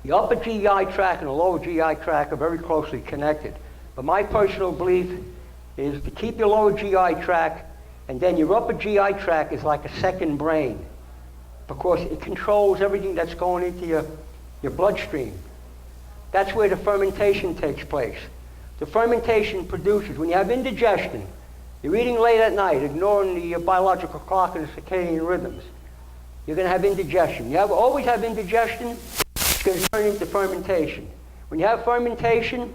The upper GI tract and the lower GI tract are very closely connected. But my personal belief is to keep your lower GI tract, and then your upper GI tract is like a second brain, because it controls everything that's going into your bloodstream. That's where the fermentation takes place. The fermentation produces, when you have indigestion, you're eating late at night, ignoring the biological clock and the circadian rhythms, you're going to have indigestion. You always have indigestion, it's going to turn into fermentation. When you have fermentation,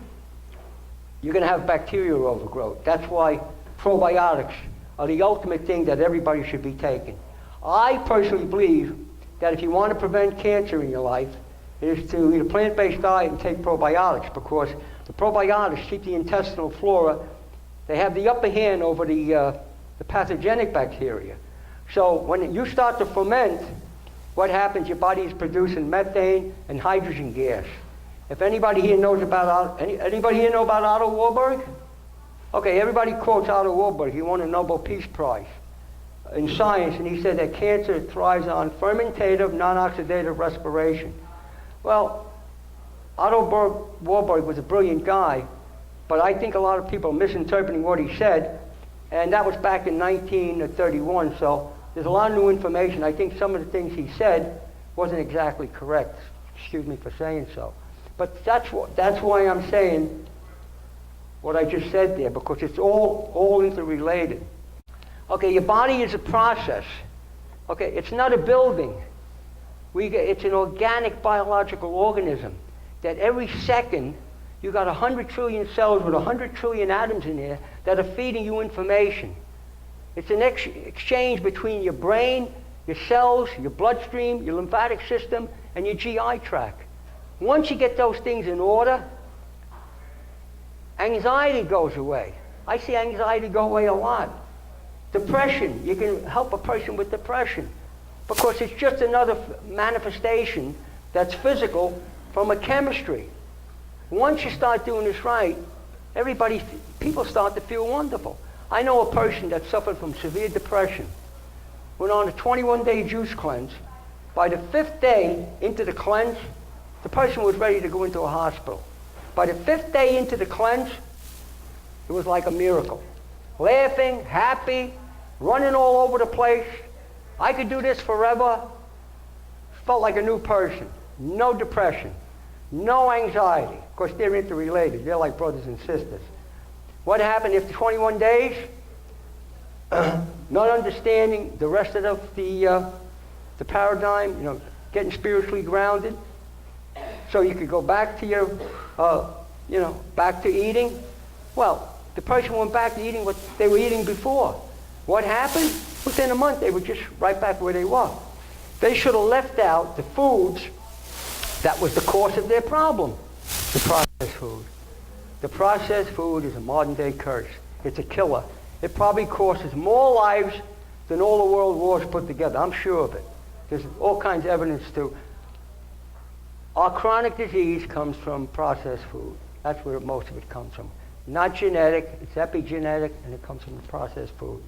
you're going to have bacterial overgrowth. That's why probiotics are the ultimate thing that everybody should be taking. I personally believe that if you want to prevent cancer in your life, it is to eat a plant-based diet and take probiotics, because the probiotics keep the intestinal flora. They have the upper hand over the pathogenic bacteria. So when you start to ferment, what happens? Your body is producing methane and hydrogen gas. If anybody here knows about anybody here know about Otto Warburg? Okay, everybody quotes Otto Warburg. He won a Nobel Peace Prize in science, and he said that cancer thrives on fermentative, non-oxidative respiration. Well, Otto Warburg was a brilliant guy, but I think a lot of people are misinterpreting what he said, and that was back in 1931, so there's a lot of new information. I think some of the things he said wasn't exactly correct. Excuse me for saying so. But that's why I'm saying what I just said there, because it's all interrelated. Okay, your body is a process. Okay, it's not a building. It's an organic biological organism that every second you got 100 trillion cells with 100 trillion atoms in there that are feeding you information. It's an exchange between your brain, your cells, your bloodstream, your lymphatic system, and your GI tract. Once you get those things in order, anxiety goes away. I see anxiety go away a lot. Depression, you can help a person with depression, because it's just another manifestation that's physical from a chemistry. Once you start doing this right, people start to feel wonderful. I know a person that suffered from severe depression, went on a 21-day juice cleanse. By the 5th day into the cleanse, the person was ready to go into a hospital. By the 5th day into the cleanse, it was like a miracle. Laughing, happy, running all over the place. I could do this forever. Felt like a new person. No depression. No anxiety. Of course, they're interrelated. They're like brothers and sisters. What happened after 21 days? Not understanding the rest of the paradigm, getting spiritually grounded. So you could go back to your, back to eating. Well, the person went back to eating what they were eating before. What happened? Within a month, they were just right back where they were. They should have left out the foods that was the cause of their problem, the processed food. The processed food is a modern-day curse. It's a killer. It probably costs more lives than all the world wars put together. I'm sure of it. There's all kinds of evidence to. Our chronic disease comes from processed food. That's where most of it comes from. Not genetic, it's epigenetic, and it comes from the processed food.